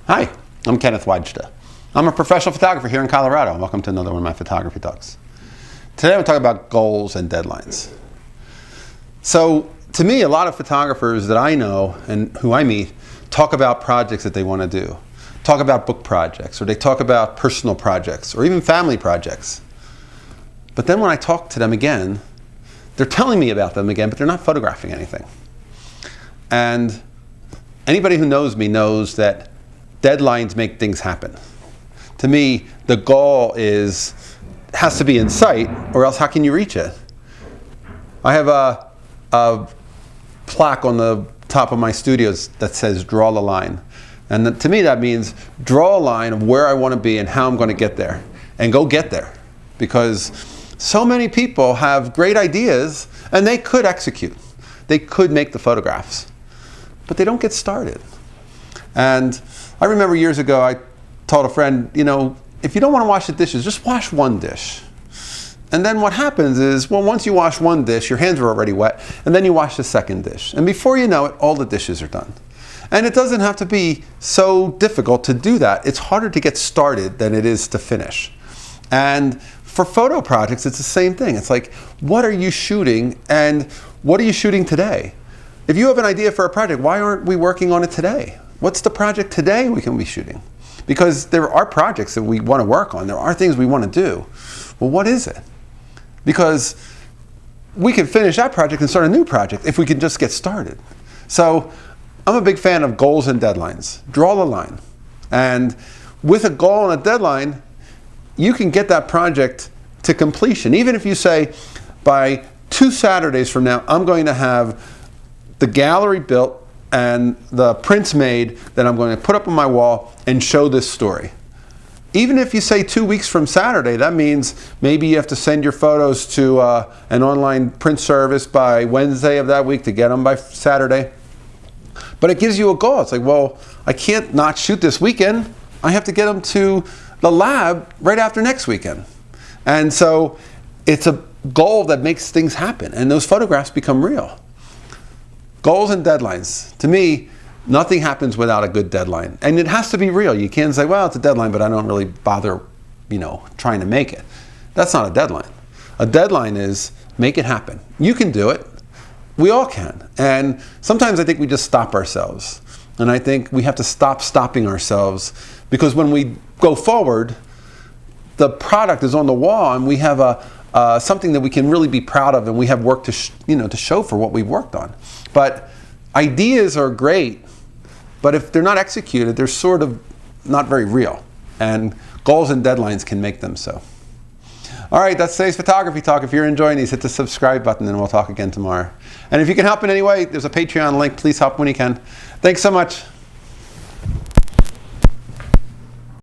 Hi, I'm Kenneth WAJDA. I'm a professional photographer here in Colorado, and welcome to another one of my photography talks. Today I'm talking about goals and deadlines. So to me, a lot of photographers that I know and who I meet talk about projects that they want to do, talk about book projects, or they talk about personal projects, or even family projects. But then when I talk to them again, they're telling me about them again, but they're not photographing anything. And anybody who knows me knows that deadlines make things happen. To me, the goal has to be in sight, or else how can you reach it? I have a plaque on the top of my studios that says draw the line. And to me that means draw a line of where I want to be and how I'm going to get there. And go get there. Because so many people have great ideas and they could execute. They could make the photographs. But they don't get started. And I remember years ago I told a friend, if you don't want to wash the dishes, just wash one dish. And then what happens is, well, once you wash one dish, your hands are already wet, and then you wash the second dish. And before you know it, all the dishes are done. And it doesn't have to be so difficult to do that. It's harder to get started than it is to finish. And for photo projects, it's the same thing. It's like, what are you shooting, and what are you shooting today? If you have an idea for a project, why aren't we working on it today? What's the project today we can be shooting? Because there are projects that we want to work on. There are things we want to do. Well, what is it? Because we can finish that project and start a new project if we can just get started. So I'm a big fan of goals and deadlines. Draw the line. And with a goal and a deadline, you can get that project to completion. Even if you say, by 2 Saturdays from now, I'm going to have the gallery built and the prints made that I'm going to put up on my wall and show this story. Even if you say 2 weeks from Saturday, that means maybe you have to send your photos to an online print service by Wednesday of that week to get them by Saturday. But it gives you a goal. It's like, well, I can't not shoot this weekend. I have to get them to the lab right after next weekend. And so it's a goal that makes things happen, and those photographs become real. Goals and deadlines. To me, nothing happens without a good deadline. And it has to be real. You can't say, well, it's a deadline, but I don't really bother, trying to make it. That's not a deadline. A deadline is make it happen. You can do it. We all can. And sometimes I think we just stop ourselves. And I think we have to stop stopping ourselves, because when we go forward, the product is on the wall and we have something that we can really be proud of, and we have work to show for what we've worked on. But ideas are great, but if they're not executed, they're sort of not very real. And goals and deadlines can make them so. All right, that's today's photography talk. If you're enjoying these, hit the subscribe button and we'll talk again tomorrow. And if you can help in any way, there's a Patreon link. Please help when you can. Thanks so much.